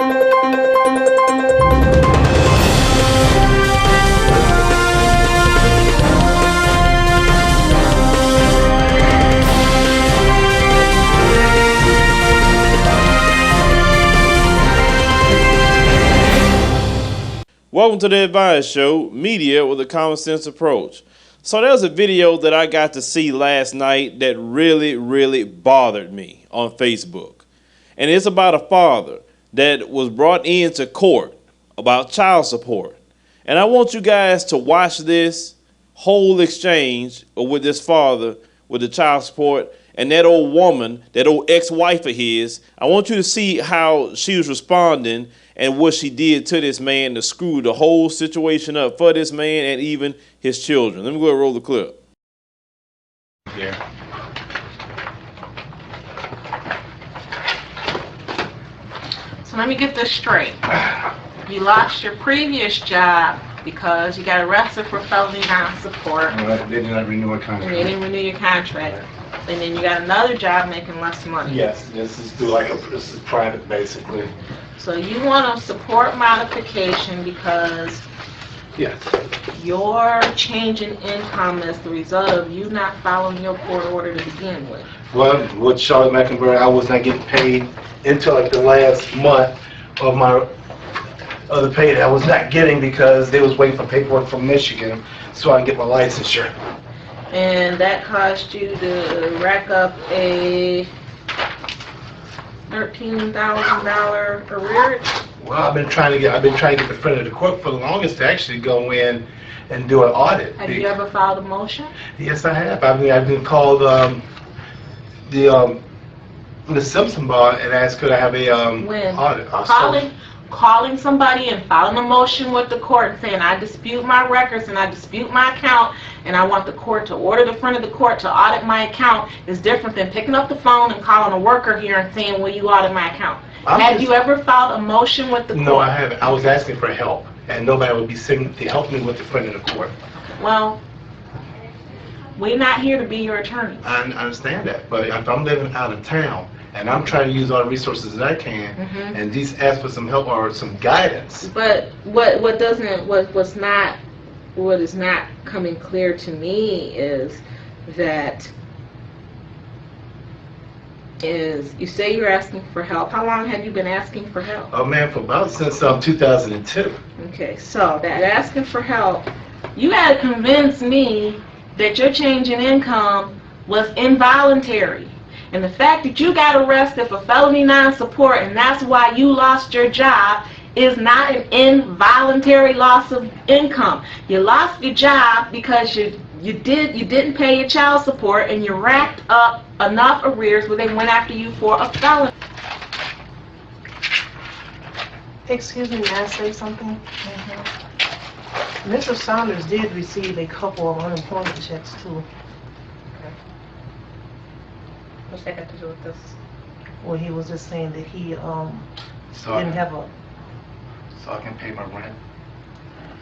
Welcome to the Advice Show, media with a common sense approach. So there was a video that I got to see last night that really bothered me on Facebook. And it's about a father that was brought into court about child support. And I want you guys to watch this whole exchange with this father with the child support and that old woman, that old ex-wife of his. I want you to see how she was responding and what she did to this man to screw the whole situation up for this man and even his children. Let me go ahead and roll the clip. Yeah. So let me get this straight. You lost your previous job because you got arrested for felony non-support. Well, they did not renew a contract. And they didn't renew your contract. And then you got another job making less money. Yes, this is this is private basically. So you want a support modification because yes, your change in income is the result of you not following your court order to begin with. Well, with Charlotte Mecklenburg, I was not getting paid until like the last month of the pay that I was not getting because they was waiting for paperwork from Michigan so I can get my licensure. And that caused you to rack up a $13,000 arrearage? Well, I've been trying to get the friend of the court for the longest to actually go in and do an audit. Have you ever filed a motion? Yes, I have. I've been called the Simpson bar and asked could I have a audit. Calling somebody and filing a motion with the court and saying I dispute my records and I dispute my account and I want the court to order the friend of the court to audit my account is different than picking up the phone and calling a worker here and saying, will you audit my account? Have you ever filed a motion with the court? No, I haven't. I was asking for help and nobody would be sitting to help me with the friend of the court. Well, we're not here to be your attorney. I understand that, but if I'm living out of town and I'm trying to use all the resources that I can, and these ask for some help or some guidance. But what is not coming clear to me is that you say you're asking for help. How long have you been asking for help? Oh man, for about since 2002. Okay, so that asking for help, you had to convince me that your change in income was involuntary. And the fact that you got arrested for felony non-support and that's why you lost your job is not an involuntary loss of income. You lost your job because you didn't pay your child support and you racked up enough arrears where they went after you for a felony. Excuse me, may I say something? Mr. Saunders did receive a couple of unemployment checks too. What's that got to do with this? Well, he was just saying that he So I can pay my rent,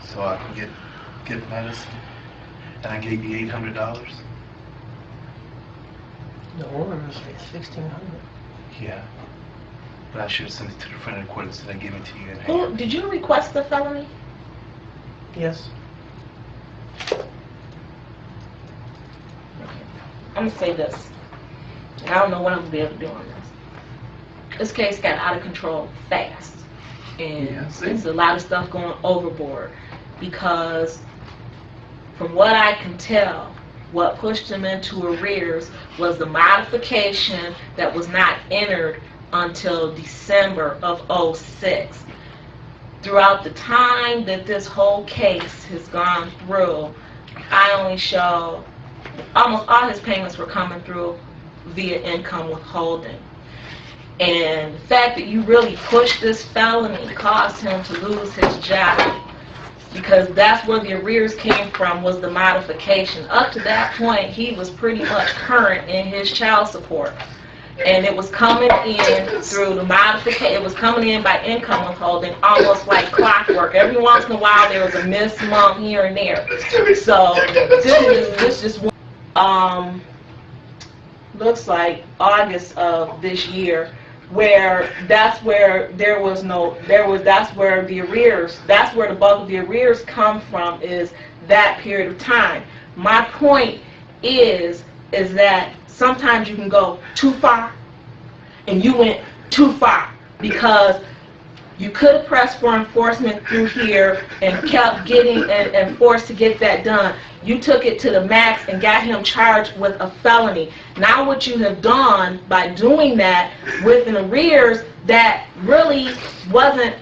so I can get medicine, and I gave you $800. The order is $1,600. Yeah, but I should have sent it to the friend of the court instead of giving it to you in Who hand. did you request the felony? Yes. I'm gonna say this. I don't know what I'm gonna be able to do on this. This case got out of control fast, and there's a lot of stuff going overboard because, from what I can tell, what pushed him into arrears was the modification that was not entered until December of '06. Throughout the time that this whole case has gone through, I only show almost all his payments were coming through via income withholding. And the fact that you really pushed this felony caused him to lose his job, because that's where the arrears came from, was the modification. Up to that point, he was pretty much current in his child support. And it was coming in through the modification. It was coming in by income withholding, almost like clockwork. Every once in a while, there was a missed month here and there. So this just looks like August of this year, where that's where that's where the arrears, that's where the bulk of the arrears come from, is that period of time. My point is that sometimes you can go too far, and you went too far because you could have pressed for enforcement through here and kept getting and forced to get that done. You took it to the max and got him charged with a felony. Now what you have done by doing that with an arrears that really wasn't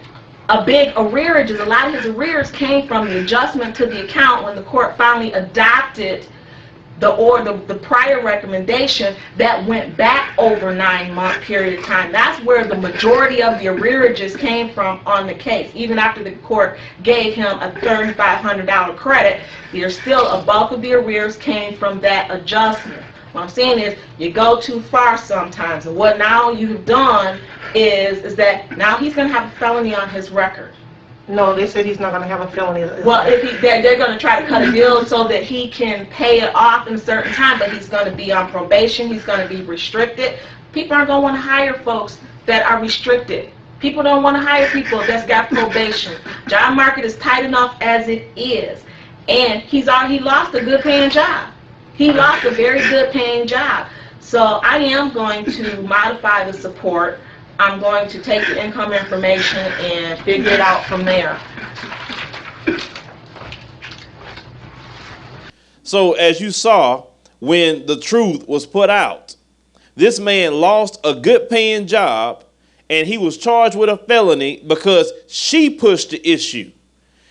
a big arrearage, a lot of his arrears came from the adjustment to the account when the court finally adopted the prior recommendation that went back over 9-month period of time. That's where the majority of the arrearages came from on the case. Even after the court gave him a $3,500 credit, there's still a bulk of the arrears came from that adjustment. What I'm saying is, you go too far sometimes, and what now you've done is that now he's going to have a felony on his record. No, they said he's not going to have a felony. Well, if they're going to try to cut a deal so that he can pay it off in a certain time, but he's going to be on probation, he's going to be restricted. People aren't going to want to hire folks that are restricted. People don't want to hire people that's got probation. Job market is tight enough as it is, and he lost a good paying job. He lost a very good paying job. So I am going to modify the support. I'm going to take the income information and figure it out from there. So as you saw, when the truth was put out, this man lost a good paying job and he was charged with a felony because she pushed the issue.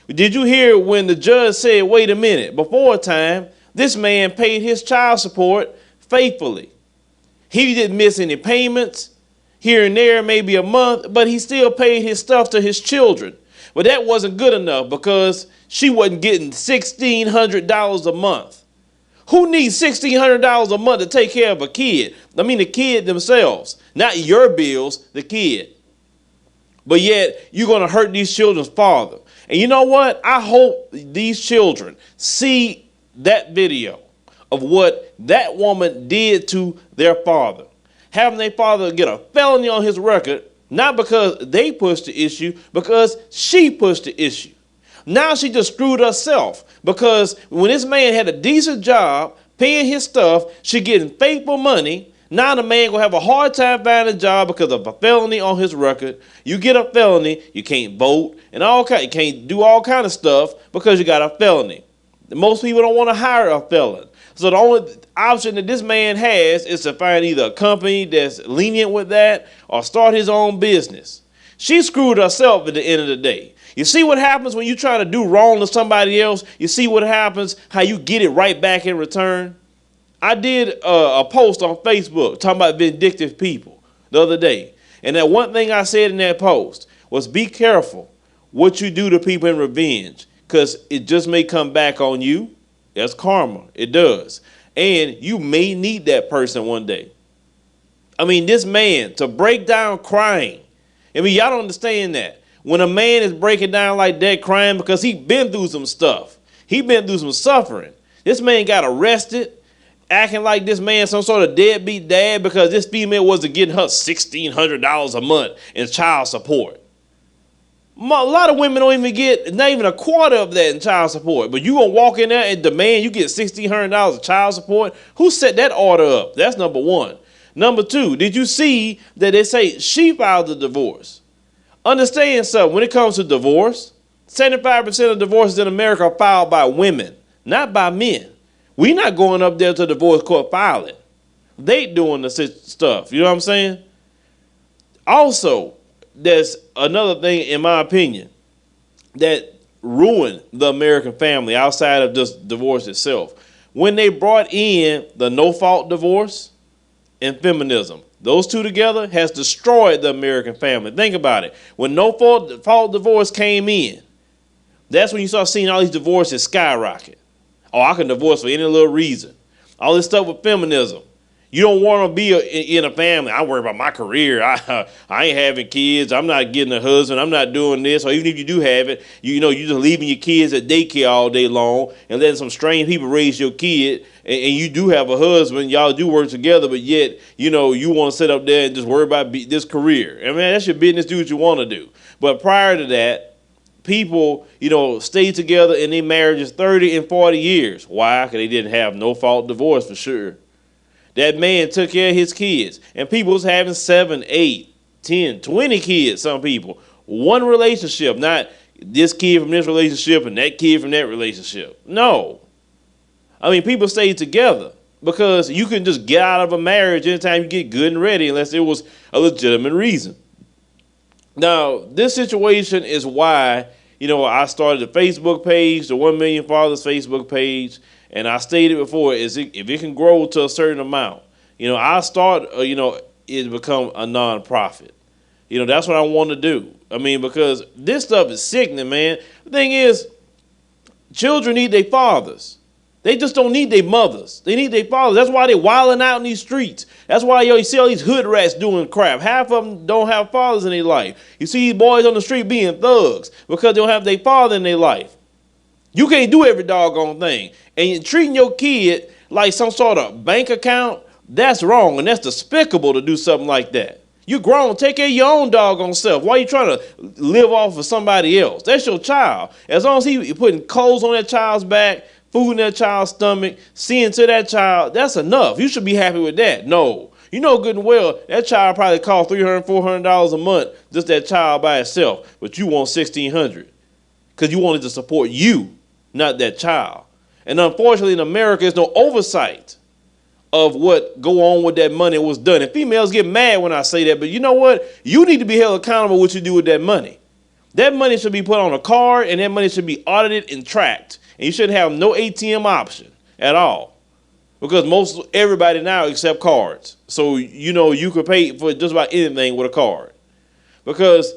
Did you hear when the judge said, wait a minute, before time, this man paid his child support faithfully. He didn't miss any payments. Here and there, maybe a month, but he still paid his stuff to his children. But that wasn't good enough because she wasn't getting $1,600 a month. Who needs $1,600 a month to take care of a kid? I mean, the kid themselves, not your bills, the kid. But yet, you're going to hurt these children's father. And you know what? I hope these children see that video of what that woman did to their father. Having their father get a felony on his record, not because they pushed the issue, because she pushed the issue. Now she just screwed herself, because when this man had a decent job, paying his stuff, she getting faithful money. Now the man gonna have a hard time finding a job because of a felony on his record. You get a felony, you can't vote, and you can't do all kind of stuff because you got a felony. Most people don't want to hire a felon. So the only option that this man has is to find either a company that's lenient with that or start his own business. She screwed herself at the end of the day. You see what happens when you try to do wrong to somebody else? You see what happens, how you get it right back in return? I did a post on Facebook talking about vindictive people the other day. And that one thing I said in that post was, be careful what you do to people in revenge, because it just may come back on you. That's karma. It does. And you may need that person one day. I mean, this man, to break down crying. I mean, y'all don't understand that. When a man is breaking down like that crying because he been through some stuff. He been through some suffering. This man got arrested, acting like this man some sort of deadbeat dad because this female wasn't getting her $1,600 a month in child support. A lot of women don't even get not even a quarter of that in child support. But you gonna walk in there and demand you get $1,600 of child support? Who set that order up? That's number one. Number two, did you see that they say she filed the divorce? Understand something, when it comes to divorce, 75% of divorces in America are filed by women, not by men. We're not going up there to the divorce court filing. They doing the stuff, you know what I'm saying? Also, there's another thing, in my opinion, that ruined the American family outside of just divorce itself. When they brought in the no-fault divorce and feminism, those two together has destroyed the American family. Think about it. When no-fault divorce came in, that's when you start seeing all these divorces skyrocket. Oh, I can divorce for any little reason. All this stuff with feminism. You don't want to be in a family. I worry about my career. I ain't having kids. I'm not getting a husband. I'm not doing this. Or even if you do have it, you know, you're just leaving your kids at daycare all day long and letting some strange people raise your kid. And you do have a husband. Y'all do work together, but yet, you know, you want to sit up there and just worry about this career. I mean, that's your business. Do what you want to do. But prior to that, people, you know, stay together in their marriages 30 and 40 years. Why? Because they didn't have no fault divorce for sure. That man took care of his kids. And people was having 7, 8, 10, 20 kids, some people. One relationship, not this kid from this relationship and that kid from that relationship. No. I mean, people stay together because you can just get out of a marriage anytime you get good and ready unless it was a legitimate reason. Now, this situation is why, you know, I started the Facebook page, the 1 Million Fathers Facebook page, and I stated before, if it can grow to a certain amount, you know, I'll start, you know, it become a nonprofit. You know, that's what I want to do. I mean, because this stuff is sickening, man. The thing is, children need their fathers. They just don't need their mothers. They need their fathers. That's why they wilding out in these streets. That's why you see all these hood rats doing crap. Half of them don't have fathers in their life. You see these boys on the street being thugs because they don't have their father in their life. You can't do every doggone thing. And treating your kid like some sort of bank account, that's wrong. And that's despicable to do something like that. You grown, take care of your own doggone self. Why are you trying to live off of somebody else? That's your child. As long as he putting clothes on that child's back, food in that child's stomach, seeing to that child, that's enough. You should be happy with that. No. You know good and well, that child probably cost $300, $400 a month, just that child by itself. But you want $1,600 because you wanted to support you, not that child. And unfortunately in America, there's no oversight of what go on with that money was done. And females get mad when I say that, but you know what? You need to be held accountable what you do with that money. That money should be put on a card, and that money should be audited and tracked. And you shouldn't have no ATM option at all. Because everybody now accept cards. So, you know, you could pay for just about anything with a card. Because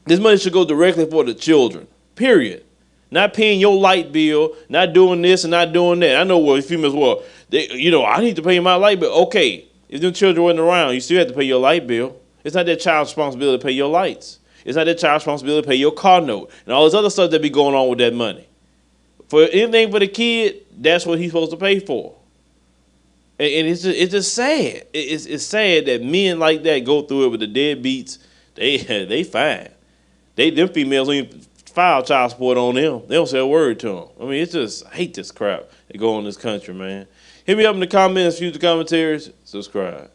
this money should go directly for the children, period. Not paying your light bill, not doing this and not doing that. I know what females, well, you know, I need to pay my light bill. Okay, if them children weren't around, you still have to pay your light bill. It's not that child's responsibility to pay your lights. It's not that child's responsibility to pay your car note and all this other stuff that be going on with that money. For anything for the kid, that's what he's supposed to pay for. And it's just sad. It's sad that men like that go through it with the deadbeats. They fine. Them females don't even file child support on them. They don't say a word to them. I mean, I hate this crap that go on in this country, man. Hit me up in the comments, future commentaries, subscribe.